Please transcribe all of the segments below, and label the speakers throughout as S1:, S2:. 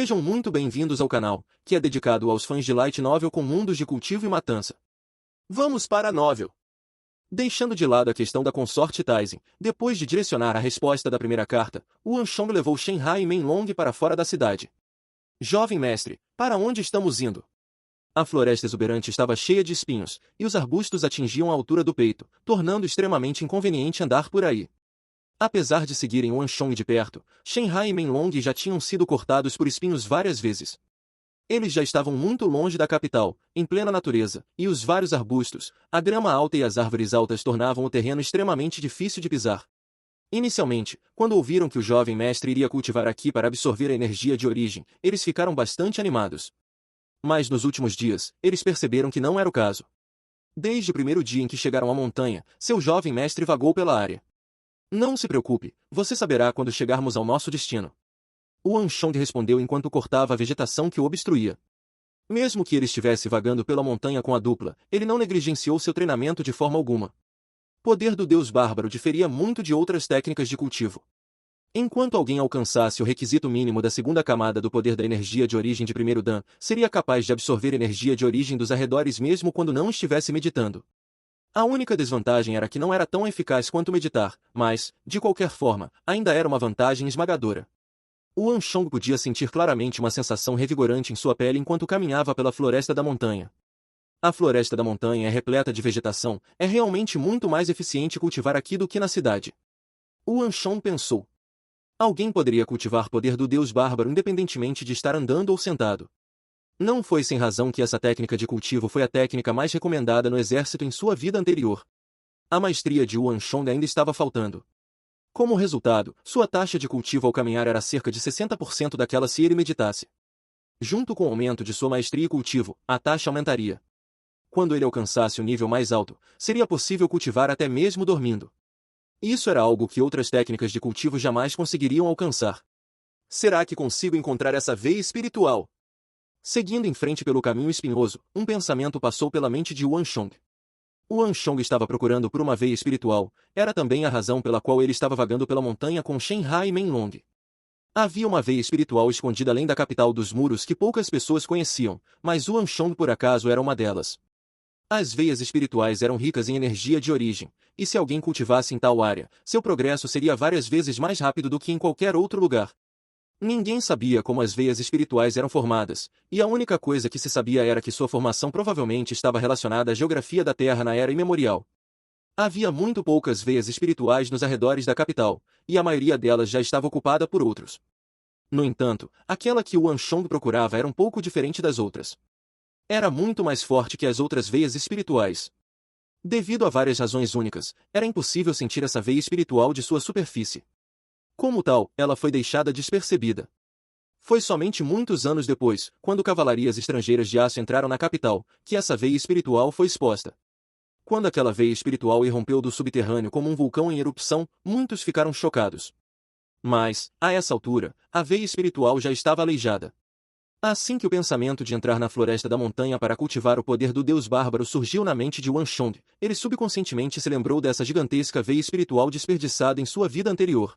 S1: Sejam muito bem-vindos ao canal, que é dedicado aos fãs de Light Novel com mundos de cultivo e matança. Vamos para a novel. Deixando de lado a questão da consorte Taizen, depois de direcionar a resposta da primeira carta, o Anshong levou Shenhai e Menlong para fora da cidade. Jovem mestre, para onde estamos indo? A floresta exuberante estava cheia de espinhos, e os arbustos atingiam a altura do peito, tornando extremamente inconveniente andar por aí. Apesar de seguirem o Anshong de perto, Shenhai e Menlong já tinham sido cortados por espinhos várias vezes. Eles já estavam muito longe da capital, em plena natureza, e os vários arbustos, a grama alta e as árvores altas tornavam o terreno extremamente difícil de pisar. Inicialmente, quando ouviram que o jovem mestre iria cultivar aqui para absorver a energia de origem, eles ficaram bastante animados. Mas nos últimos dias, eles perceberam que não era o caso. Desde o primeiro dia em que chegaram à montanha, seu jovem mestre vagou pela área. Não se preocupe, você saberá quando chegarmos ao nosso destino. O Anshong respondeu enquanto cortava a vegetação que o obstruía. Mesmo que ele estivesse vagando pela montanha com a dupla, ele não negligenciou seu treinamento de forma alguma. Poder do Deus Bárbaro diferia muito de outras técnicas de cultivo. Enquanto alguém alcançasse o requisito mínimo da segunda camada do poder da energia de origem de primeiro Dan, seria capaz de absorver energia de origem dos arredores mesmo quando não estivesse meditando. A única desvantagem era que não era tão eficaz quanto meditar, mas, de qualquer forma, ainda era uma vantagem esmagadora. O Anshong podia sentir claramente uma sensação revigorante em sua pele enquanto caminhava pela floresta da montanha. A floresta da montanha é repleta de vegetação, é realmente muito mais eficiente cultivar aqui do que na cidade. O Anshong pensou. Alguém poderia cultivar poder do Deus Bárbaro independentemente de estar andando ou sentado. Não foi sem razão que essa técnica de cultivo foi a técnica mais recomendada no exército em sua vida anterior. A maestria de Wu Anshong ainda estava faltando. Como resultado, sua taxa de cultivo ao caminhar era cerca de 60% daquela se ele meditasse. Junto com o aumento de sua maestria e cultivo, a taxa aumentaria. Quando ele alcançasse o nível mais alto, seria possível cultivar até mesmo dormindo. Isso era algo que outras técnicas de cultivo jamais conseguiriam alcançar. Será que consigo encontrar essa veia espiritual? Seguindo em frente pelo caminho espinhoso, um pensamento passou pela mente de Wu Anshong. O Anshong estava procurando por uma veia espiritual, era também a razão pela qual ele estava vagando pela montanha com Shenhai e Menlong. Havia uma veia espiritual escondida além da capital dos muros que poucas pessoas conheciam, mas Wu Anshong por acaso era uma delas. As veias espirituais eram ricas em energia de origem, e se alguém cultivasse em tal área, seu progresso seria várias vezes mais rápido do que em qualquer outro lugar. Ninguém sabia como as veias espirituais eram formadas, e a única coisa que se sabia era que sua formação provavelmente estava relacionada à geografia da Terra na era imemorial. Havia muito poucas veias espirituais nos arredores da capital, e a maioria delas já estava ocupada por outros. No entanto, aquela que o Anshong procurava era um pouco diferente das outras. Era muito mais forte que as outras veias espirituais. Devido a várias razões únicas, era impossível sentir essa veia espiritual de sua superfície. Como tal, ela foi deixada despercebida. Foi somente muitos anos depois, quando cavalarias estrangeiras de aço entraram na capital, que essa veia espiritual foi exposta. Quando aquela veia espiritual irrompeu do subterrâneo como um vulcão em erupção, muitos ficaram chocados. Mas, a essa altura, a veia espiritual já estava aleijada. Assim que o pensamento de entrar na floresta da montanha para cultivar o poder do Deus Bárbaro surgiu na mente de Wu Anshong, ele subconscientemente se lembrou dessa gigantesca veia espiritual desperdiçada em sua vida anterior.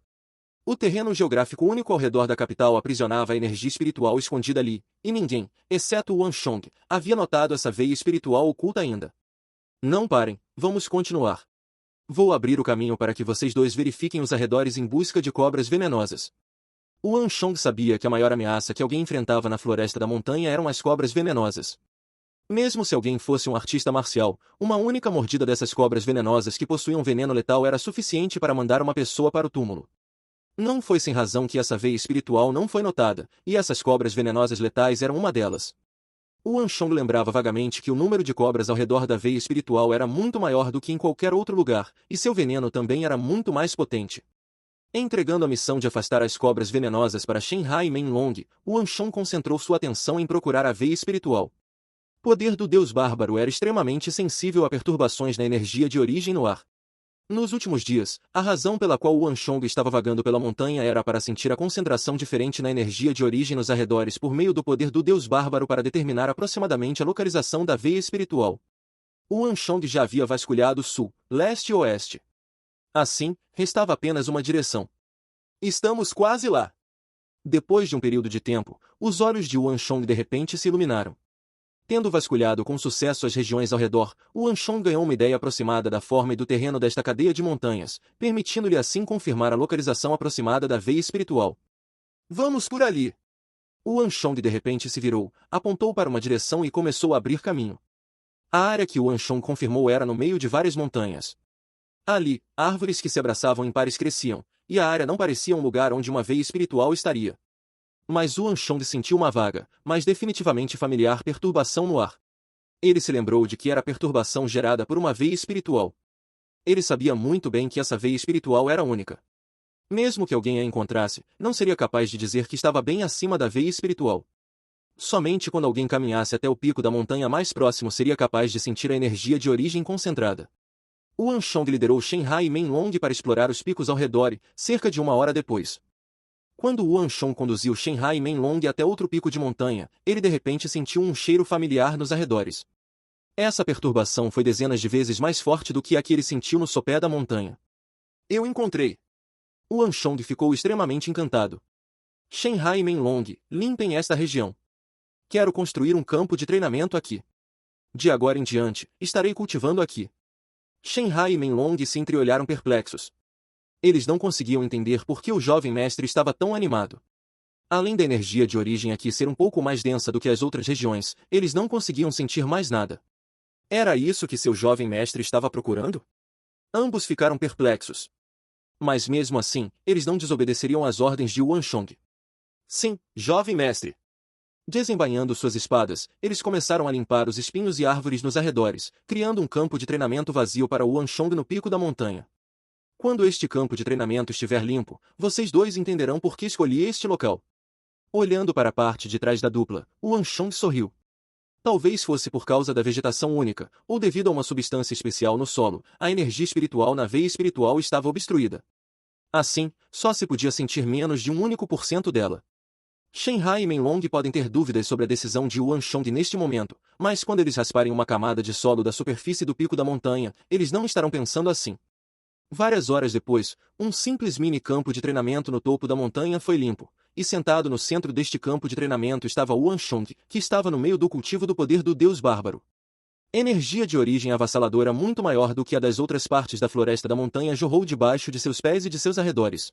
S1: O terreno geográfico único ao redor da capital aprisionava a energia espiritual escondida ali, e ninguém, exceto Wu Anshong, havia notado essa veia espiritual oculta ainda. Não parem, vamos continuar. Vou abrir o caminho para que vocês dois verifiquem os arredores em busca de cobras venenosas. Wu Anshong sabia que a maior ameaça que alguém enfrentava na floresta da montanha eram as cobras venenosas. Mesmo se alguém fosse um artista marcial, uma única mordida dessas cobras venenosas que possuíam veneno letal era suficiente para mandar uma pessoa para o túmulo. Não foi sem razão que essa veia espiritual não foi notada, e essas cobras venenosas letais eram uma delas. O Anshong lembrava vagamente que o número de cobras ao redor da veia espiritual era muito maior do que em qualquer outro lugar, e seu veneno também era muito mais potente. Entregando a missão de afastar as cobras venenosas para Shenhai e Menlong, o Anshong concentrou sua atenção em procurar a veia espiritual. Poder do Deus Bárbaro era extremamente sensível a perturbações na energia de origem no ar. Nos últimos dias, a razão pela qual o Anshong estava vagando pela montanha era para sentir a concentração diferente na energia de origem nos arredores por meio do poder do Deus Bárbaro para determinar aproximadamente a localização da veia espiritual. O Anshong já havia vasculhado sul, leste e oeste. Assim, restava apenas uma direção. Estamos quase lá. Depois de um período de tempo, os olhos de Yuan Shong de repente se iluminaram. Tendo vasculhado com sucesso as regiões ao redor, Yuan Shong ganhou uma ideia aproximada da forma e do terreno desta cadeia de montanhas, permitindo-lhe assim confirmar a localização aproximada da veia espiritual. Vamos por ali! Yuan Shong de repente se virou, apontou para uma direção e começou a abrir caminho. A área que Yuan Shong confirmou era no meio de várias montanhas. Ali, árvores que se abraçavam em pares cresciam, e a área não parecia um lugar onde uma veia espiritual estaria. Mas Yuan Shong sentiu uma vaga, mas definitivamente familiar perturbação no ar. Ele se lembrou de que era perturbação gerada por uma veia espiritual. Ele sabia muito bem que essa veia espiritual era única. Mesmo que alguém a encontrasse, não seria capaz de dizer que estava bem acima da veia espiritual. Somente quando alguém caminhasse até o pico da montanha mais próximo seria capaz de sentir a energia de origem concentrada. Yuan Shong liderou Shenhai e Menlong para explorar os picos ao redor, cerca de 1 hora depois. Quando Yuan Shong conduziu Shenhai e Menlong até outro pico de montanha, ele de repente sentiu um cheiro familiar nos arredores. Essa perturbação foi dezenas de vezes mais forte do que a que ele sentiu no sopé da montanha. Eu encontrei! Yuan Shong ficou extremamente encantado. Shenhai e Menlong, limpem esta região. Quero construir um campo de treinamento aqui. De agora em diante, estarei cultivando aqui. Shenhai e Menlong se entreolharam perplexos. Eles não conseguiam entender por que o jovem mestre estava tão animado. Além da energia de origem aqui ser um pouco mais densa do que as outras regiões, eles não conseguiam sentir mais nada. Era isso que seu jovem mestre estava procurando? Ambos ficaram perplexos. Mas mesmo assim, eles não desobedeceriam às ordens de Yuan Shong. Sim, jovem mestre. Desembainhando suas espadas, eles começaram a limpar os espinhos e árvores nos arredores, criando um campo de treinamento vazio para Yuan Shong no pico da montanha. Quando este campo de treinamento estiver limpo, vocês dois entenderão por que escolhi este local. Olhando para a parte de trás da dupla, Yuan Shong sorriu. Talvez fosse por causa da vegetação única, ou devido a uma substância especial no solo, a energia espiritual na veia espiritual estava obstruída. Assim, só se podia sentir menos de 1% dela. Shenhai e Menlong podem ter dúvidas sobre a decisão de Yuan Shong neste momento, mas quando eles rasparem uma camada de solo da superfície do pico da montanha, eles não estarão pensando assim. Várias horas depois, um simples mini-campo de treinamento no topo da montanha foi limpo, e sentado no centro deste campo de treinamento estava Yuan Shong, que estava no meio do cultivo do poder do Deus Bárbaro. Energia de origem avassaladora muito maior do que a das outras partes da floresta da montanha jorrou debaixo de seus pés e de seus arredores.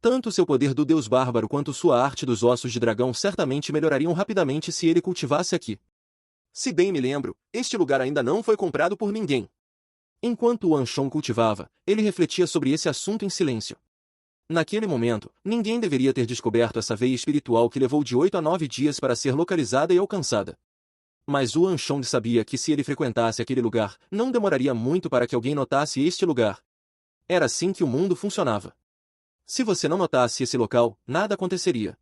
S1: Tanto seu poder do Deus Bárbaro quanto sua arte dos ossos de dragão certamente melhorariam rapidamente se ele cultivasse aqui. Se bem me lembro, este lugar ainda não foi comprado por ninguém. Enquanto Yuan Shong cultivava, ele refletia sobre esse assunto em silêncio. Naquele momento, ninguém deveria ter descoberto essa veia espiritual que levou de 8 a 9 dias para ser localizada e alcançada. Mas Yuan Shong sabia que se ele frequentasse aquele lugar, não demoraria muito para que alguém notasse este lugar. Era assim que o mundo funcionava. Se você não notasse esse local, nada aconteceria.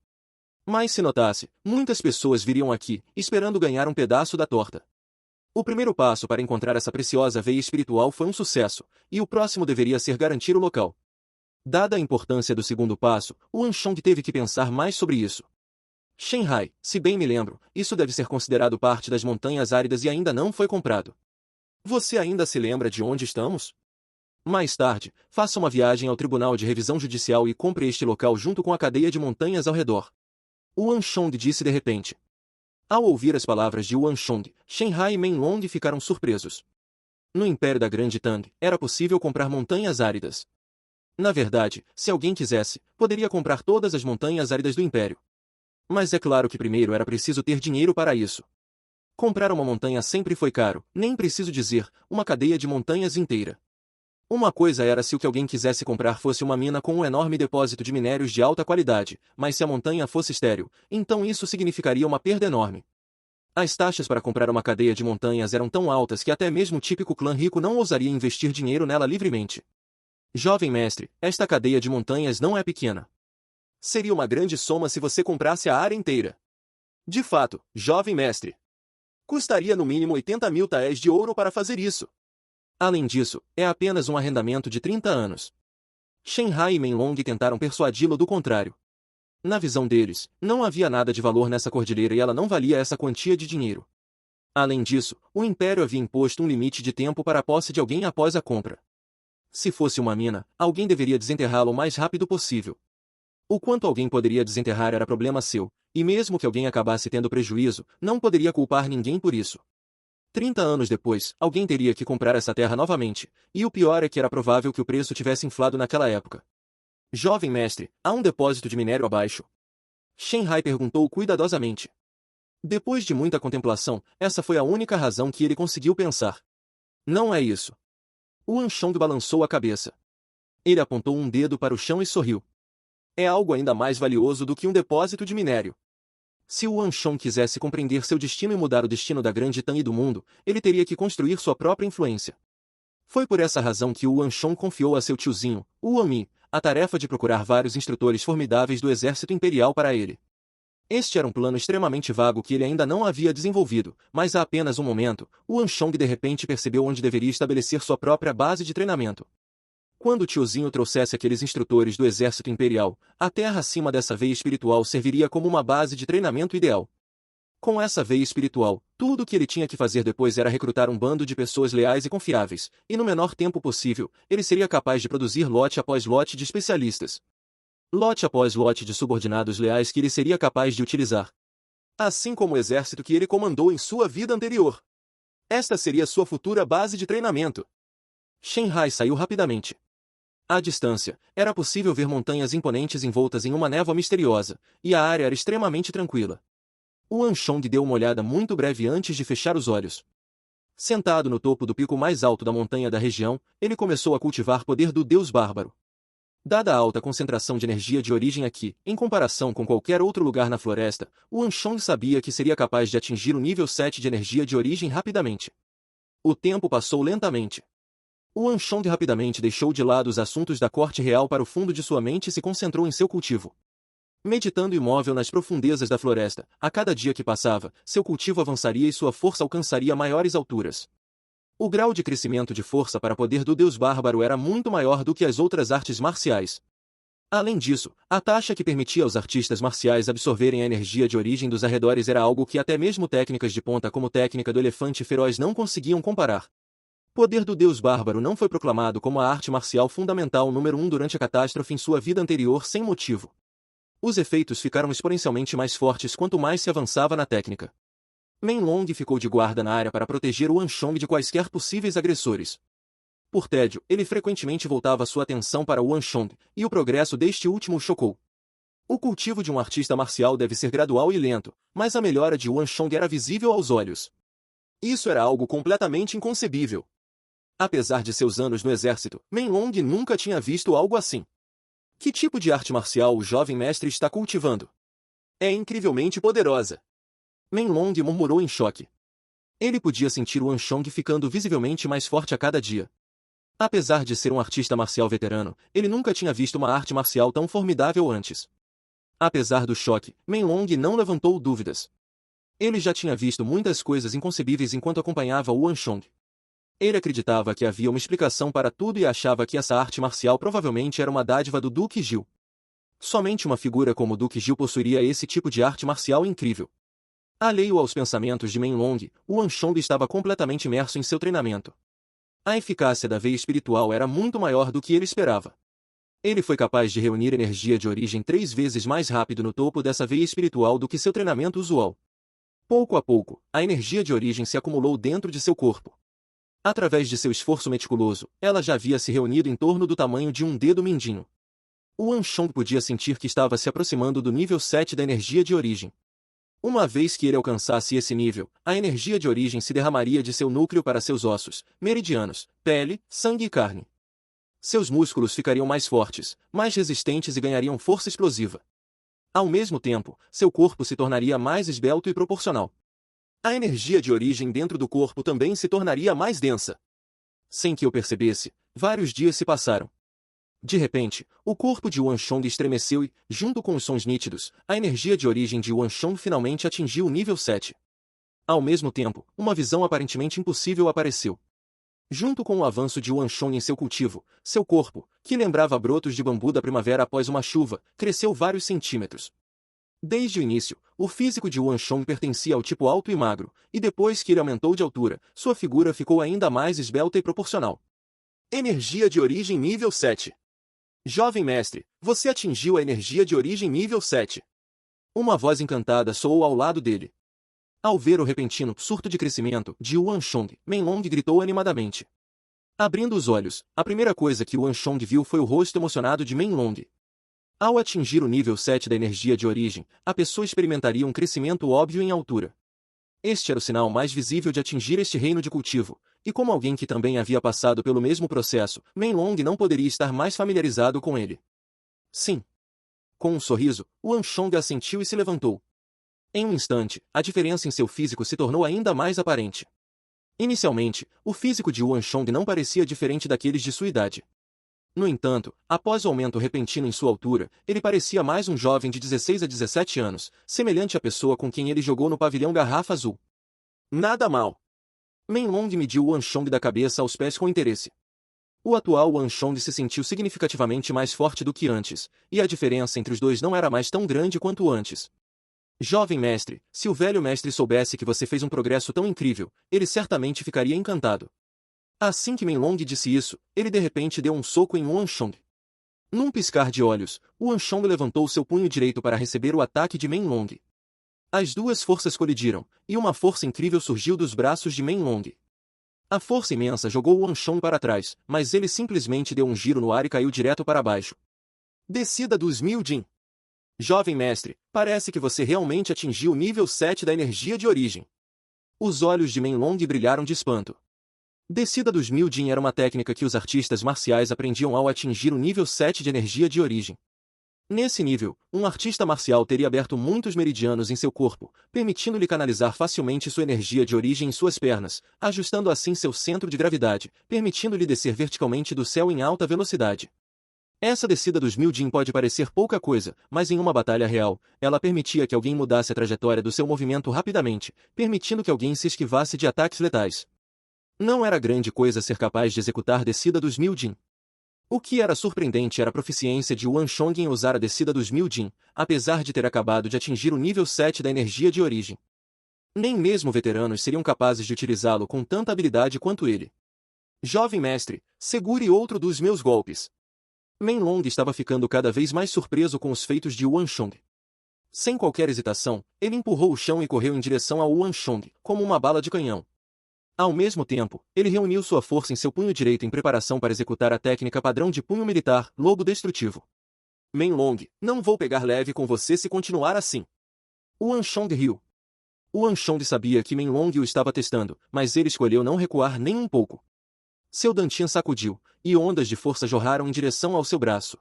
S1: Mas se notasse, muitas pessoas viriam aqui, esperando ganhar um pedaço da torta. O primeiro passo para encontrar essa preciosa veia espiritual foi um sucesso, e o próximo deveria ser garantir o local. Dada a importância do segundo passo, Yuan Shong teve que pensar mais sobre isso. Shenhai, se bem me lembro, isso deve ser considerado parte das montanhas áridas e ainda não foi comprado. Você ainda se lembra de onde estamos? Mais tarde, faça uma viagem ao Tribunal de Revisão Judicial e compre este local junto com a cadeia de montanhas ao redor. Yuan Shong disse de repente. Ao ouvir as palavras de Yuan Shong, Shenhai e Menlong ficaram surpresos. No Império da Grande Tang, era possível comprar montanhas áridas. Na verdade, se alguém quisesse, poderia comprar todas as montanhas áridas do Império. Mas é claro que primeiro era preciso ter dinheiro para isso. Comprar uma montanha sempre foi caro, nem preciso dizer, uma cadeia de montanhas inteira. Uma coisa era se o que alguém quisesse comprar fosse uma mina com um enorme depósito de minérios de alta qualidade, mas se a montanha fosse estéril, então isso significaria uma perda enorme. As taxas para comprar uma cadeia de montanhas eram tão altas que até mesmo o típico clã rico não ousaria investir dinheiro nela livremente. Jovem mestre, esta cadeia de montanhas não é pequena. Seria uma grande soma se você comprasse a área inteira. De fato, jovem mestre. Custaria no mínimo 80.000 taéis de ouro para fazer isso. Além disso, é apenas um arrendamento de 30 anos. Shenhai e Menlong tentaram persuadi-lo do contrário. Na visão deles, não havia nada de valor nessa cordilheira e ela não valia essa quantia de dinheiro. Além disso, o Império havia imposto um limite de tempo para a posse de alguém após a compra. Se fosse uma mina, alguém deveria desenterrá-la o mais rápido possível. O quanto alguém poderia desenterrar era problema seu, e mesmo que alguém acabasse tendo prejuízo, não poderia culpar ninguém por isso. 30 anos depois, alguém teria que comprar essa terra novamente, e o pior é que era provável que o preço tivesse inflado naquela época. Jovem mestre, há um depósito de minério abaixo? Shenhai perguntou cuidadosamente. Depois de muita contemplação, essa foi a única razão que ele conseguiu pensar. Não é isso. O Anshong balançou a cabeça. Ele apontou um dedo para o chão e sorriu. É algo ainda mais valioso do que um depósito de minério. Se o Anshong quisesse compreender seu destino e mudar o destino da grande Tang e do mundo, ele teria que construir sua própria influência. Foi por essa razão que o Anshong confiou a seu tiozinho, o Ami, a tarefa de procurar vários instrutores formidáveis do exército imperial para ele. Este era um plano extremamente vago que ele ainda não havia desenvolvido, mas há apenas um momento, o Anshong de repente percebeu onde deveria estabelecer sua própria base de treinamento. Quando o tiozinho trouxesse aqueles instrutores do exército imperial, a terra acima dessa veia espiritual serviria como uma base de treinamento ideal. Com essa veia espiritual, tudo o que ele tinha que fazer depois era recrutar um bando de pessoas leais e confiáveis, e no menor tempo possível, ele seria capaz de produzir lote após lote de especialistas. Lote após lote de subordinados leais que ele seria capaz de utilizar. Assim como o exército que ele comandou em sua vida anterior. Esta seria sua futura base de treinamento. Shenhai saiu rapidamente. À distância, era possível ver montanhas imponentes envoltas em uma névoa misteriosa, e a área era extremamente tranquila. O Anshong deu uma olhada muito breve antes de fechar os olhos. Sentado no topo do pico mais alto da montanha da região, ele começou a cultivar poder do Deus Bárbaro. Dada a alta concentração de energia de origem aqui, em comparação com qualquer outro lugar na floresta, o Anshong sabia que seria capaz de atingir o nível 7 de energia de origem rapidamente. O tempo passou lentamente. O Anshong rapidamente deixou de lado os assuntos da corte real para o fundo de sua mente e se concentrou em seu cultivo. Meditando imóvel nas profundezas da floresta, a cada dia que passava, seu cultivo avançaria e sua força alcançaria maiores alturas. O grau de crescimento de força para poder do Deus Bárbaro era muito maior do que as outras artes marciais. Além disso, a taxa que permitia aos artistas marciais absorverem a energia de origem dos arredores era algo que até mesmo técnicas de ponta como técnica do elefante feroz não conseguiam comparar. Poder do Deus Bárbaro não foi proclamado como a arte marcial fundamental número 1 durante a catástrofe em sua vida anterior sem motivo. Os efeitos ficaram exponencialmente mais fortes quanto mais se avançava na técnica. Menlong ficou de guarda na área para proteger o Anshong de quaisquer possíveis agressores. Por tédio, ele frequentemente voltava sua atenção para o Anshong, e o progresso deste último o chocou. O cultivo de um artista marcial deve ser gradual e lento, mas a melhora de Anshong era visível aos olhos. Isso era algo completamente inconcebível. Apesar de seus anos no exército, Menlong nunca tinha visto algo assim. Que tipo de arte marcial o jovem mestre está cultivando? É incrivelmente poderosa. Menlong murmurou em choque. Ele podia sentir o Anshong ficando visivelmente mais forte a cada dia. Apesar de ser um artista marcial veterano, ele nunca tinha visto uma arte marcial tão formidável antes. Apesar do choque, Menlong não levantou dúvidas. Ele já tinha visto muitas coisas inconcebíveis enquanto acompanhava o Anshong. Ele acreditava que havia uma explicação para tudo e achava que essa arte marcial provavelmente era uma dádiva do Duque Gil. Somente uma figura como o Duque Gil possuiria esse tipo de arte marcial incrível. Alheio aos pensamentos de Menlong, o Anshong estava completamente imerso em seu treinamento. A eficácia da veia espiritual era muito maior do que ele esperava. Ele foi capaz de reunir energia de origem 3 vezes mais rápido no topo dessa veia espiritual do que seu treinamento usual. Pouco a pouco, a energia de origem se acumulou dentro de seu corpo. Através de seu esforço meticuloso, ela já havia se reunido em torno do tamanho de um dedo mindinho. O Anshong podia sentir que estava se aproximando do nível 7 da energia de origem. Uma vez que ele alcançasse esse nível, a energia de origem se derramaria de seu núcleo para seus ossos, meridianos, pele, sangue e carne. Seus músculos ficariam mais fortes, mais resistentes e ganhariam força explosiva. Ao mesmo tempo, seu corpo se tornaria mais esbelto e proporcional. A energia de origem dentro do corpo também se tornaria mais densa. Sem que eu percebesse, vários dias se passaram. De repente, o corpo de Anshong estremeceu e, junto com os sons nítidos, a energia de origem de Anshong finalmente atingiu o nível 7. Ao mesmo tempo, uma visão aparentemente impossível apareceu. Junto com o avanço de Anshong em seu cultivo, seu corpo, que lembrava brotos de bambu da primavera após uma chuva, cresceu vários centímetros. Desde o início, o físico de Anshong pertencia ao tipo alto e magro, e depois que ele aumentou de altura, sua figura ficou ainda mais esbelta e proporcional. Energia de origem nível 7. Jovem mestre, você atingiu a energia de origem nível 7. Uma voz encantada soou ao lado dele. Ao ver o repentino surto de crescimento de Yuan Shong, Menlong gritou animadamente. Abrindo os olhos, a primeira coisa que Yuan Shong viu foi o rosto emocionado de Menlong. Ao atingir o nível 7 da energia de origem, a pessoa experimentaria um crescimento óbvio em altura. Este era o sinal mais visível de atingir este reino de cultivo, e como alguém que também havia passado pelo mesmo processo, Menlong não poderia estar mais familiarizado com ele. Sim. Com um sorriso, Yuan Shong assentiu e se levantou. Em um instante, a diferença em seu físico se tornou ainda mais aparente. Inicialmente, o físico de Yuan Shong não parecia diferente daqueles de sua idade. No entanto, após o aumento repentino em sua altura, ele parecia mais um jovem de 16 a 17 anos, semelhante à pessoa com quem ele jogou no pavilhão Garrafa Azul. Nada mal. Menlong mediu Yuan Shong da cabeça aos pés com interesse. O atual Yuan Shong se sentiu significativamente mais forte do que antes, e a diferença entre os dois não era mais tão grande quanto antes. Jovem mestre, se o velho mestre soubesse que você fez um progresso tão incrível, ele certamente ficaria encantado. Assim que Menlong disse isso, ele de repente deu um soco em Yuan Shong. Num piscar de olhos, Yuan Shong levantou seu punho direito para receber o ataque de Menlong. As duas forças colidiram, e uma força incrível surgiu dos braços de Menlong. A força imensa jogou Yuan Shong para trás, mas ele simplesmente deu um giro no ar e caiu direto para baixo. Descida dos 1000 Jin. Jovem mestre, parece que você realmente atingiu o nível 7 da energia de origem. Os olhos de Menlong brilharam de espanto. Descida dos 1000 Jin era uma técnica que os artistas marciais aprendiam ao atingir o nível 7 de energia de origem. Nesse nível, um artista marcial teria aberto muitos meridianos em seu corpo, permitindo-lhe canalizar facilmente sua energia de origem em suas pernas, ajustando assim seu centro de gravidade, permitindo-lhe descer verticalmente do céu em alta velocidade. Essa descida dos 1000 Jin pode parecer pouca coisa, mas em uma batalha real, ela permitia que alguém mudasse a trajetória do seu movimento rapidamente, permitindo que alguém se esquivasse de ataques letais. Não era grande coisa ser capaz de executar descida dos 1000 Jin. O que era surpreendente era a proficiência de Yuan Shong em usar a descida dos 1000 Jin, apesar de ter acabado de atingir o nível 7 da energia de origem. Nem mesmo veteranos seriam capazes de utilizá-lo com tanta habilidade quanto ele. Jovem mestre, segure outro dos meus golpes. Menlong estava ficando cada vez mais surpreso com os feitos de Yuan Shong. Sem qualquer hesitação, ele empurrou o chão e correu em direção ao Yuan Shong, como uma bala de canhão. Ao mesmo tempo, ele reuniu sua força em seu punho direito em preparação para executar a técnica padrão de punho militar, lobo destrutivo. Menlong, não vou pegar leve com você se continuar assim. Yuan Shong riu. Yuan Shong sabia que Menlong o estava testando, mas ele escolheu não recuar nem um pouco. Seu dantian sacudiu, e ondas de força jorraram em direção ao seu braço.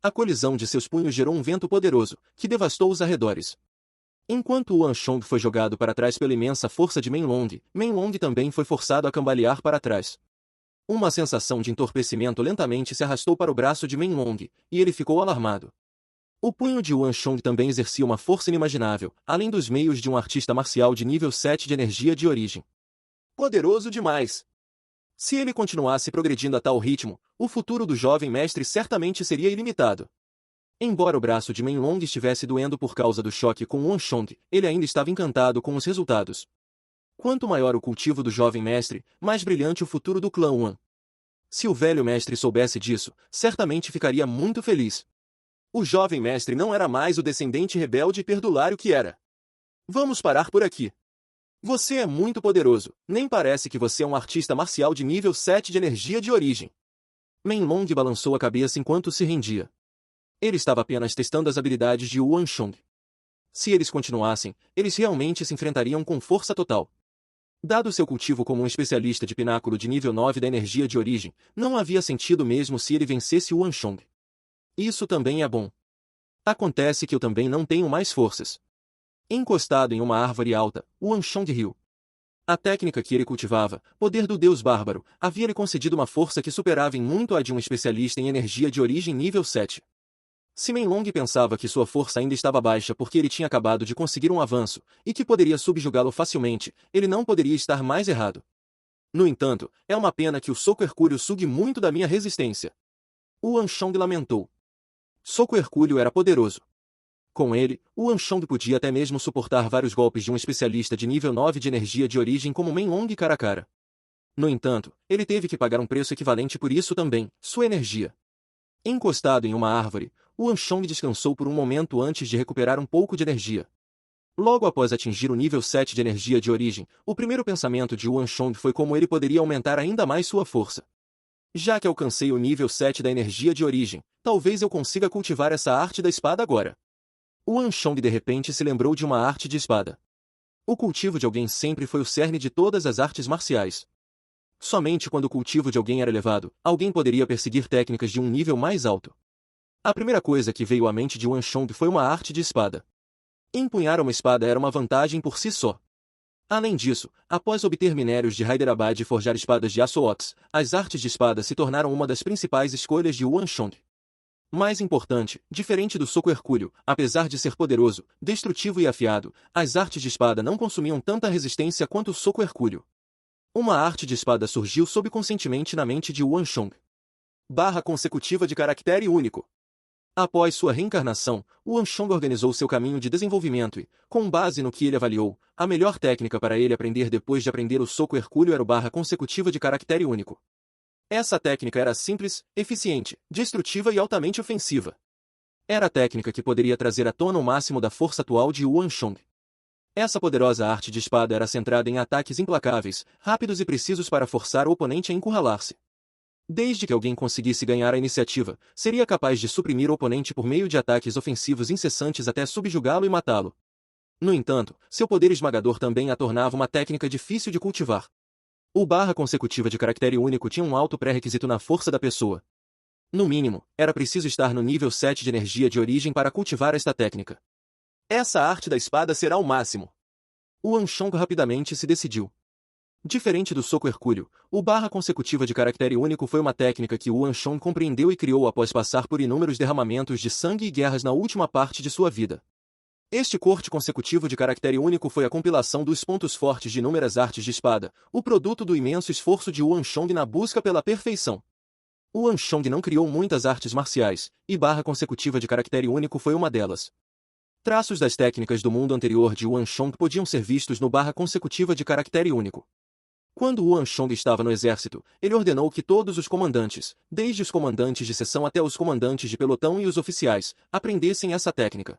S1: A colisão de seus punhos gerou um vento poderoso, que devastou os arredores. Enquanto Yuan Shong foi jogado para trás pela imensa força de Menlong, Menlong também foi forçado a cambalear para trás. Uma sensação de entorpecimento lentamente se arrastou para o braço de Menlong, e ele ficou alarmado. O punho de Yuan Shong também exercia uma força inimaginável, além dos meios de um artista marcial de nível 7 de energia de origem. Poderoso demais! Se ele continuasse progredindo a tal ritmo, o futuro do jovem mestre certamente seria ilimitado. Embora o braço de Menlong estivesse doendo por causa do choque com Yuan Shong, ele ainda estava encantado com os resultados. Quanto maior o cultivo do jovem mestre, mais brilhante o futuro do clã Yuan. Se o velho mestre soubesse disso, certamente ficaria muito feliz. O jovem mestre não era mais o descendente rebelde e perdulário que era. Vamos parar por aqui. Você é muito poderoso, nem parece que você é um artista marcial de nível 7 de energia de origem. Menlong balançou a cabeça enquanto se rendia. Ele estava apenas testando as habilidades de Yuan Shong. Se eles continuassem, eles realmente se enfrentariam com força total. Dado seu cultivo como um especialista de pináculo de nível 9 da energia de origem, não havia sentido mesmo se ele vencesse Yuan Shong. Isso também é bom. Acontece que eu também não tenho mais forças. Encostado em uma árvore alta, Yuan Shong riu. A técnica que ele cultivava, poder do deus bárbaro, havia-lhe concedido uma força que superava em muito a de um especialista em energia de origem nível 7. Se Menlong pensava que sua força ainda estava baixa porque ele tinha acabado de conseguir um avanço, e que poderia subjugá-lo facilmente, ele não poderia estar mais errado. No entanto, é uma pena que o soco hercúleo sugue muito da minha resistência. Yuan Shong lamentou. Soco hercúleo era poderoso. Com ele, Yuan Shong podia até mesmo suportar vários golpes de um especialista de nível 9 de energia de origem como Menlong cara a cara. No entanto, ele teve que pagar um preço equivalente por isso também, sua energia. Encostado em uma árvore, Wan Chong descansou por um momento antes de recuperar um pouco de energia. Logo após atingir o nível 7 de energia de origem, o primeiro pensamento de Wan Chong foi como ele poderia aumentar ainda mais sua força. Já que alcancei o nível 7 da energia de origem, talvez eu consiga cultivar essa arte da espada agora. Wan Chong de repente se lembrou de uma arte de espada. O cultivo de alguém sempre foi o cerne de todas as artes marciais. Somente quando o cultivo de alguém era elevado, alguém poderia perseguir técnicas de um nível mais alto. A primeira coisa que veio à mente de Wan Chong foi uma arte de espada. Empunhar uma espada era uma vantagem por si só. Além disso, após obter minérios de Hyderabad e forjar espadas de aço ox, as artes de espada se tornaram uma das principais escolhas de Wan Chong. Mais importante, diferente do soco hercúleo, apesar de ser poderoso, destrutivo e afiado, as artes de espada não consumiam tanta resistência quanto o soco hercúleo. Uma arte de espada surgiu subconscientemente na mente de Wan Chong. Barra consecutiva de caractere único. Após sua reencarnação, Wan Chong organizou seu caminho de desenvolvimento e, com base no que ele avaliou, a melhor técnica para ele aprender depois de aprender o soco hercúleo era o barra consecutiva de caractere único. Essa técnica era simples, eficiente, destrutiva e altamente ofensiva. Era a técnica que poderia trazer à tona o máximo da força atual de Wan Chong. Essa poderosa arte de espada era centrada em ataques implacáveis, rápidos e precisos para forçar o oponente a encurralar-se. Desde que alguém conseguisse ganhar a iniciativa, seria capaz de suprimir o oponente por meio de ataques ofensivos incessantes até subjugá-lo e matá-lo. No entanto, seu poder esmagador também a tornava uma técnica difícil de cultivar. O barra consecutiva de caractere único tinha um alto pré-requisito na força da pessoa. No mínimo, era preciso estar no nível 7 de energia de origem para cultivar esta técnica. Essa arte da espada será o máximo. Wan Chong rapidamente se decidiu. Diferente do soco hercúleo, o barra consecutiva de caractere único foi uma técnica que Wan Chong compreendeu e criou após passar por inúmeros derramamentos de sangue e guerras na última parte de sua vida. Este corte consecutivo de caractere único foi a compilação dos pontos fortes de inúmeras artes de espada, o produto do imenso esforço de Wan Chong na busca pela perfeição. Wan Chong não criou muitas artes marciais, e barra consecutiva de caractere único foi uma delas. Traços das técnicas do mundo anterior de Wan Chong podiam ser vistos no barra consecutiva de caractere único. Quando Wan Chong estava no exército, ele ordenou que todos os comandantes, desde os comandantes de seção até os comandantes de pelotão e os oficiais, aprendessem essa técnica.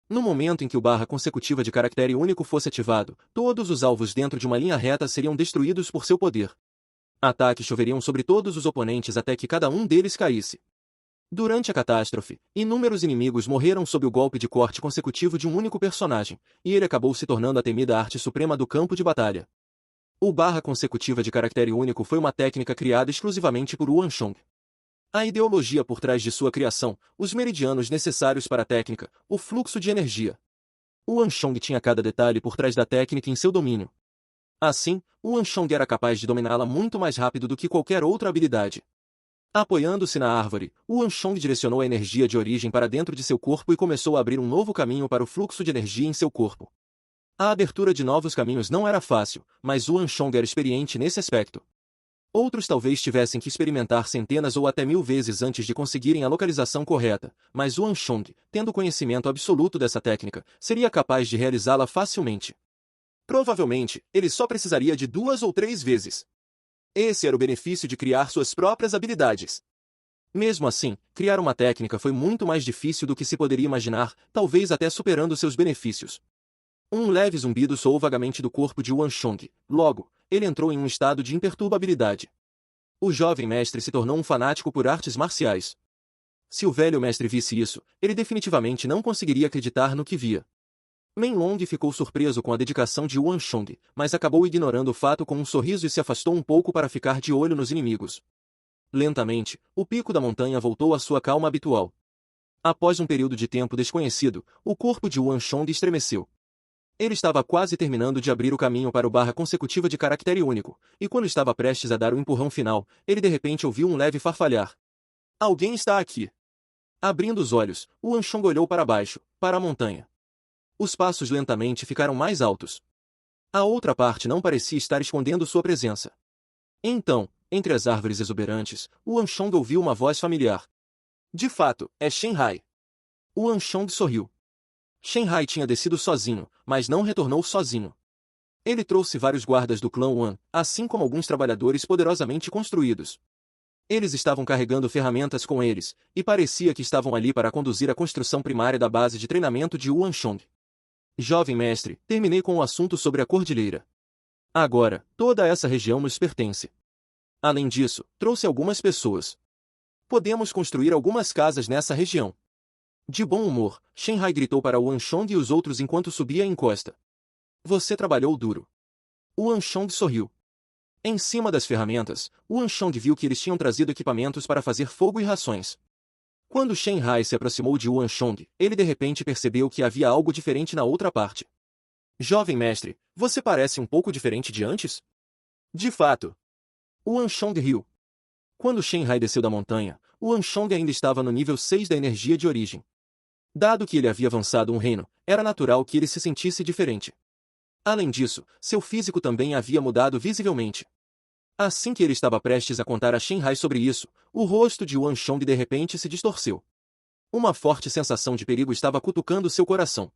S1: No momento em que o barra consecutiva de caractere único fosse ativado, todos os alvos dentro de uma linha reta seriam destruídos por seu poder. Ataques choveriam sobre todos os oponentes até que cada um deles caísse. Durante a catástrofe, inúmeros inimigos morreram sob o golpe de corte consecutivo de um único personagem, e ele acabou se tornando a temida arte suprema do campo de batalha. O barra consecutiva de caractere único foi uma técnica criada exclusivamente por Wan Chong. A ideologia por trás de sua criação, os meridianos necessários para a técnica, o fluxo de energia. Wan Chong tinha cada detalhe por trás da técnica em seu domínio. Assim, Wan Chong era capaz de dominá-la muito mais rápido do que qualquer outra habilidade. Apoiando-se na árvore, Wan Chong direcionou a energia de origem para dentro de seu corpo e começou a abrir um novo caminho para o fluxo de energia em seu corpo. A abertura de novos caminhos não era fácil, mas Wan Chong era experiente nesse aspecto. Outros talvez tivessem que experimentar centenas ou até 1000 vezes antes de conseguirem a localização correta, mas Wan Chong, tendo conhecimento absoluto dessa técnica, seria capaz de realizá-la facilmente. Provavelmente, ele só precisaria de 2 ou 3 vezes. Esse era o benefício de criar suas próprias habilidades. Mesmo assim, criar uma técnica foi muito mais difícil do que se poderia imaginar, talvez até superando seus benefícios. Um leve zumbido soou vagamente do corpo de Wan Chong. Logo, ele entrou em um estado de imperturbabilidade. O jovem mestre se tornou um fanático por artes marciais. Se o velho mestre visse isso, ele definitivamente não conseguiria acreditar no que via. Menlong ficou surpreso com a dedicação de Wan Chong, mas acabou ignorando o fato com um sorriso e se afastou um pouco para ficar de olho nos inimigos. Lentamente, o pico da montanha voltou à sua calma habitual. Após um período de tempo desconhecido, o corpo de Wan Chong estremeceu. Ele estava quase terminando de abrir o caminho para o barra consecutiva de caractere único, e quando estava prestes a dar o empurrão final, ele de repente ouviu um leve farfalhar. Alguém está aqui. Abrindo os olhos, Wan Chong olhou para baixo, para a montanha. Os passos lentamente ficaram mais altos. A outra parte não parecia estar escondendo sua presença. Então, entre as árvores exuberantes, Wan Chong ouviu uma voz familiar. De fato, é Shenhai. Wan Chong sorriu. Shenhai tinha descido sozinho, mas não retornou sozinho. Ele trouxe vários guardas do clã Wan, assim como alguns trabalhadores poderosamente construídos. Eles estavam carregando ferramentas com eles, e parecia que estavam ali para conduzir a construção primária da base de treinamento de Yuanchong. Jovem mestre, terminei com o assunto sobre a cordilheira. Agora, toda essa região nos pertence. Além disso, trouxe algumas pessoas. Podemos construir algumas casas nessa região. De bom humor, Shenhai gritou para Yuanchong e os outros enquanto subia a encosta. Você trabalhou duro. Yuanchong sorriu. Em cima das ferramentas, Yuanchong viu que eles tinham trazido equipamentos para fazer fogo e rações. Quando Shenhai se aproximou de Yuanchong, ele de repente percebeu que havia algo diferente na outra parte. Jovem mestre, você parece um pouco diferente de antes? De fato. Yuanchong riu. Quando Shenhai desceu da montanha, Yuanchong ainda estava no nível 6 da energia de origem. Dado que ele havia avançado um reino, era natural que ele se sentisse diferente. Além disso, seu físico também havia mudado visivelmente. Assim que ele estava prestes a contar a Shenhai sobre isso, o rosto de Yuanchong de repente se distorceu. Uma forte sensação de perigo estava cutucando seu coração.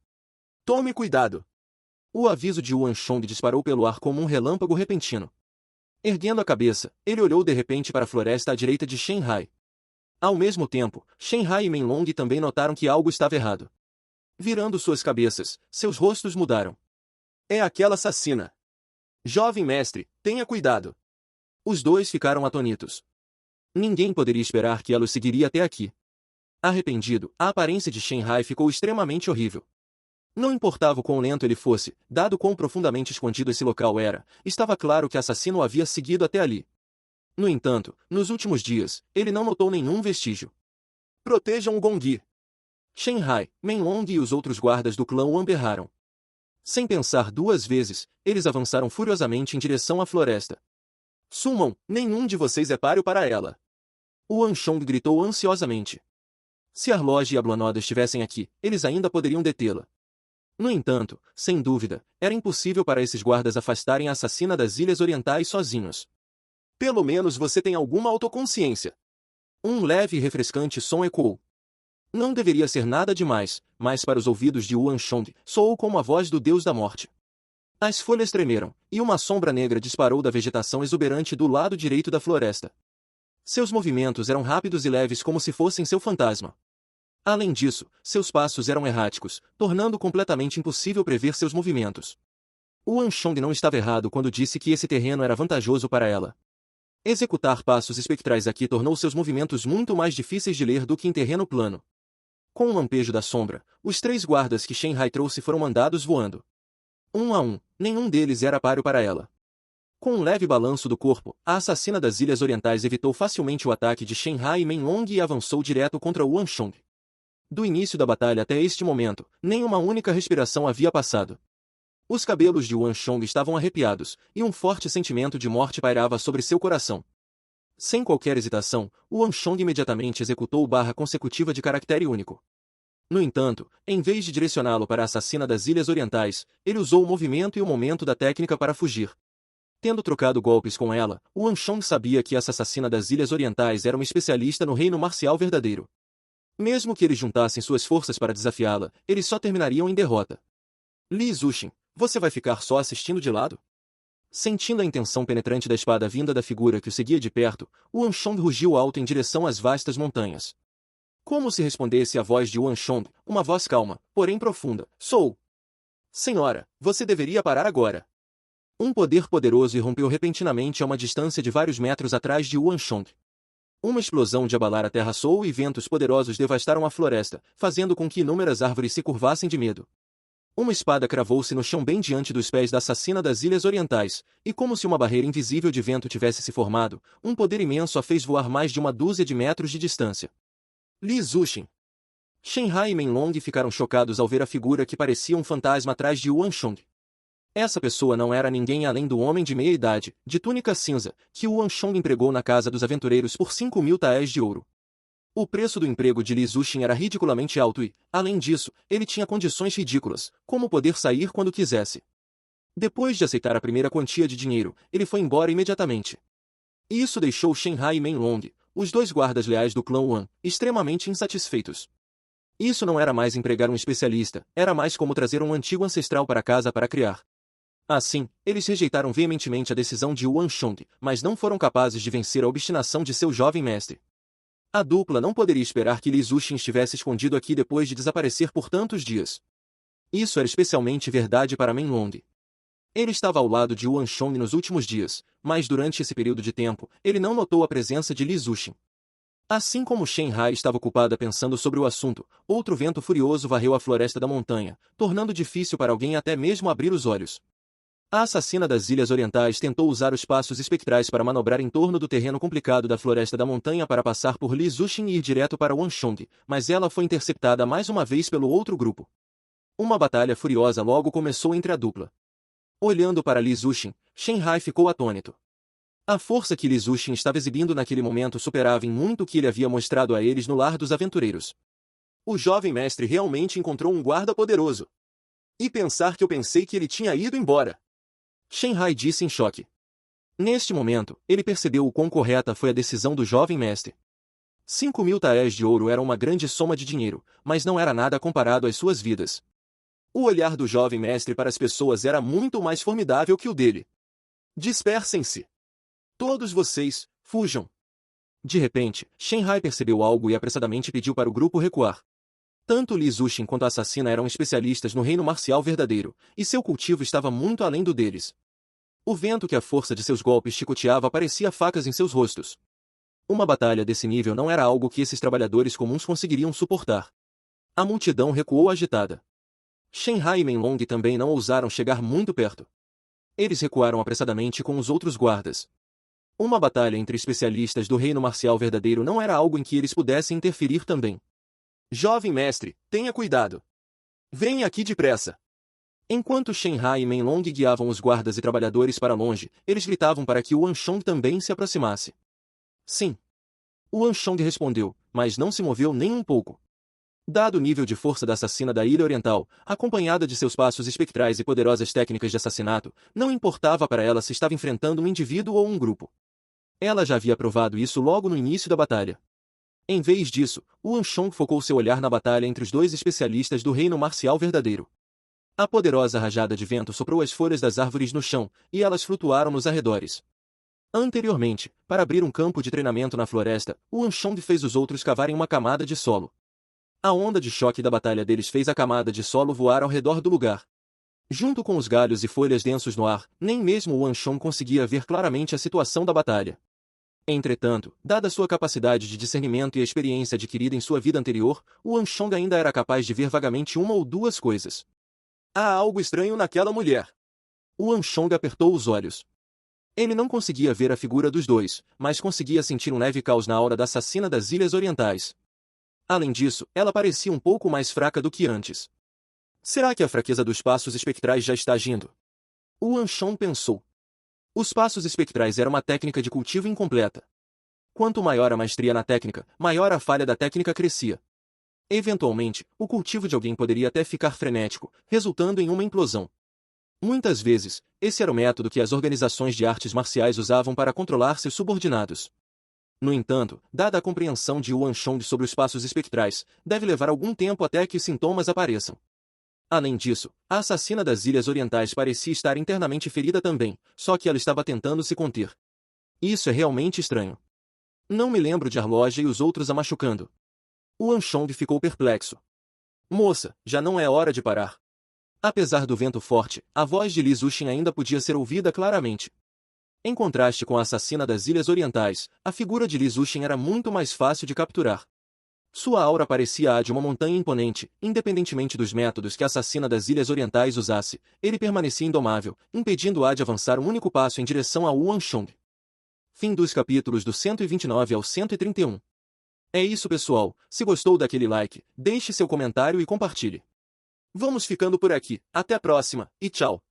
S1: Tome cuidado! O aviso de Yuanchong disparou pelo ar como um relâmpago repentino. Erguendo a cabeça, ele olhou de repente para a floresta à direita de Shenhai. Ao mesmo tempo, Shenhai e Menlong também notaram que algo estava errado. Virando suas cabeças, seus rostos mudaram. É aquela assassina. Jovem mestre, tenha cuidado. Os dois ficaram atônitos. Ninguém poderia esperar que ela os seguiria até aqui. Arrependido, a aparência de Shenhai ficou extremamente horrível. Não importava o quão lento ele fosse, dado quão profundamente escondido esse local era, estava claro que o assassino o havia seguido até ali. No entanto, nos últimos dias, ele não notou nenhum vestígio. Protejam o Gongyi. Shenhai, Menlong e os outros guardas do clã Wan berraram. Sem pensar duas vezes, eles avançaram furiosamente em direção à floresta. Sumam, nenhum de vocês é páreo para ela. Yuanchong gritou ansiosamente. Se Arloge e a Blanode estivessem aqui, eles ainda poderiam detê-la. No entanto, sem dúvida, era impossível para esses guardas afastarem a assassina das Ilhas Orientais sozinhos. Pelo menos você tem alguma autoconsciência. Um leve e refrescante som ecoou. Não deveria ser nada demais, mas para os ouvidos de Yuanchong, soou como a voz do deus da morte. As folhas tremeram, e uma sombra negra disparou da vegetação exuberante do lado direito da floresta. Seus movimentos eram rápidos e leves como se fossem seu fantasma. Além disso, seus passos eram erráticos, tornando completamente impossível prever seus movimentos. Yuanchong não estava errado quando disse que esse terreno era vantajoso para ela. Executar passos espectrais aqui tornou seus movimentos muito mais difíceis de ler do que em terreno plano. Com o lampejo da sombra, os 3 guardas que Shenhai trouxe foram mandados voando. Um a um, nenhum deles era páreo para ela. Com um leve balanço do corpo, a assassina das Ilhas Orientais evitou facilmente o ataque de Shenhai e Menlong e avançou direto contra Yuanchong. Do início da batalha até este momento, nem uma única respiração havia passado. Os cabelos de Yuanchong estavam arrepiados, e um forte sentimento de morte pairava sobre seu coração. Sem qualquer hesitação, Yuanchong imediatamente executou barra consecutiva de caractere único. No entanto, em vez de direcioná-lo para a assassina das Ilhas Orientais, ele usou o movimento e o momento da técnica para fugir. Tendo trocado golpes com ela, Yuanchong sabia que essa assassina das Ilhas Orientais era uma especialista no reino marcial verdadeiro. Mesmo que eles juntassem suas forças para desafiá-la, eles só terminariam em derrota. Li Zuxin, você vai ficar só assistindo de lado? Sentindo a intenção penetrante da espada vinda da figura que o seguia de perto, Yuanchong rugiu alto em direção às vastas montanhas. Como se respondesse à voz de Yuanchong, uma voz calma, porém profunda. Sou. Senhora, você deveria parar agora. Um poder poderoso irrompeu repentinamente a uma distância de vários metros atrás de Yuanchong. Uma explosão de abalar a terra soou e ventos poderosos devastaram a floresta, fazendo com que inúmeras árvores se curvassem de medo. Uma espada cravou-se no chão bem diante dos pés da assassina das Ilhas Orientais, e como se uma barreira invisível de vento tivesse se formado, um poder imenso a fez voar mais de uma dúzia de metros de distância. Li Zuxin. Shenhai e Menlong ficaram chocados ao ver a figura que parecia um fantasma atrás de Yuanchong. Essa pessoa não era ninguém além do homem de meia-idade, de túnica cinza, que Yuanchong empregou na casa dos aventureiros por 5.000 taéis de ouro. O preço do emprego de Li Zuxin era ridiculamente alto e, além disso, ele tinha condições ridículas, como poder sair quando quisesse. Depois de aceitar a primeira quantia de dinheiro, ele foi embora imediatamente. Isso deixou Shenhai e Menlong, os 2 guardas leais do clã Wan, extremamente insatisfeitos. Isso não era mais empregar um especialista, era mais como trazer um antigo ancestral para casa para criar. Assim, eles rejeitaram veementemente a decisão de Yuan Shong, mas não foram capazes de vencer a obstinação de seu jovem mestre. A dupla não poderia esperar que Li Zuxin estivesse escondido aqui depois de desaparecer por tantos dias. Isso era especialmente verdade para Menlong. Ele estava ao lado de Yuan Shong nos últimos dias, mas durante esse período de tempo, ele não notou a presença de Li Zuxin. Assim como Shen Hai estava ocupada pensando sobre o assunto, outro vento furioso varreu a floresta da montanha, tornando difícil para alguém até mesmo abrir os olhos. A assassina das Ilhas Orientais tentou usar os passos espectrais para manobrar em torno do terreno complicado da floresta da montanha para passar por Li Zuxin e ir direto para Wan Shong, mas ela foi interceptada mais uma vez pelo outro grupo. Uma batalha furiosa logo começou entre a dupla. Olhando para Li Zuxin, Shen Hai ficou atônito. A força que Li Zuxin estava exibindo naquele momento superava em muito o que ele havia mostrado a eles no lar dos aventureiros. O jovem mestre realmente encontrou um guarda poderoso. E pensar que eu pensei que ele tinha ido embora. Shen Hai disse em choque. Neste momento, ele percebeu o quão correta foi a decisão do jovem mestre. 5.000 taéis de ouro era uma grande soma de dinheiro, mas não era nada comparado às suas vidas. O olhar do jovem mestre para as pessoas era muito mais formidável que o dele. Dispersem-se. Todos vocês, fujam. De repente, Shen Hai percebeu algo e apressadamente pediu para o grupo recuar. Tanto Li Zuxin quanto a assassina eram especialistas no reino marcial verdadeiro, e seu cultivo estava muito além do deles. O vento que a força de seus golpes chicoteava parecia facas em seus rostos. Uma batalha desse nível não era algo que esses trabalhadores comuns conseguiriam suportar. A multidão recuou agitada. Shen Hai e Menlong também não ousaram chegar muito perto. Eles recuaram apressadamente com os outros guardas. Uma batalha entre especialistas do reino marcial verdadeiro não era algo em que eles pudessem interferir também. Jovem mestre, tenha cuidado. Venha aqui depressa. Enquanto Shen Hai e Menlong guiavam os guardas e trabalhadores para longe, eles gritavam para que Yuan Shong também se aproximasse. Sim. Yuan Shong respondeu, mas não se moveu nem um pouco. Dado o nível de força da assassina da Ilha Oriental, acompanhada de seus passos espectrais e poderosas técnicas de assassinato, não importava para ela se estava enfrentando um indivíduo ou um grupo. Ela já havia provado isso logo no início da batalha. Em vez disso, Yuan Shong focou seu olhar na batalha entre os dois especialistas do reino marcial verdadeiro. A poderosa rajada de vento soprou as folhas das árvores no chão, e elas flutuaram nos arredores. Anteriormente, para abrir um campo de treinamento na floresta, Yuan Shong fez os outros cavarem uma camada de solo. A onda de choque da batalha deles fez a camada de solo voar ao redor do lugar. Junto com os galhos e folhas densos no ar, nem mesmo Yuan Shong conseguia ver claramente a situação da batalha. Entretanto, dada sua capacidade de discernimento e a experiência adquirida em sua vida anterior, Yuan Shong ainda era capaz de ver vagamente uma ou duas coisas. Há algo estranho naquela mulher. Yuan Shong apertou os olhos. Ele não conseguia ver a figura dos dois, mas conseguia sentir um leve caos na aura da assassina das Ilhas Orientais. Além disso, ela parecia um pouco mais fraca do que antes. Será que a fraqueza dos passos espectrais já está agindo? Yuan Shong pensou. Os passos espectrais eram uma técnica de cultivo incompleta. Quanto maior a maestria na técnica, maior a falha da técnica crescia. Eventualmente, o cultivo de alguém poderia até ficar frenético, resultando em uma implosão. Muitas vezes, esse era o método que as organizações de artes marciais usavam para controlar seus subordinados. No entanto, dada a compreensão de Yuan Shong sobre os passos espectrais, deve levar algum tempo até que os sintomas apareçam. Além disso, a assassina das Ilhas Orientais parecia estar internamente ferida também, só que ela estava tentando se conter. Isso é realmente estranho. Não me lembro de Arloja e os outros a machucando. Yuan Shong ficou perplexo. Moça, já não é hora de parar. Apesar do vento forte, a voz de Li Zuxin ainda podia ser ouvida claramente. Em contraste com a assassina das Ilhas Orientais, a figura de Li Zuxin era muito mais fácil de capturar. Sua aura parecia a de uma montanha imponente, independentemente dos métodos que a assassina das Ilhas Orientais usasse, ele permanecia indomável, impedindo-a de avançar um único passo em direção a Yuan Shong. Fim dos capítulos do 129 ao 131. É isso, pessoal. Se gostou daquele like, deixe seu comentário e compartilhe. Vamos ficando por aqui. Até a próxima, e tchau!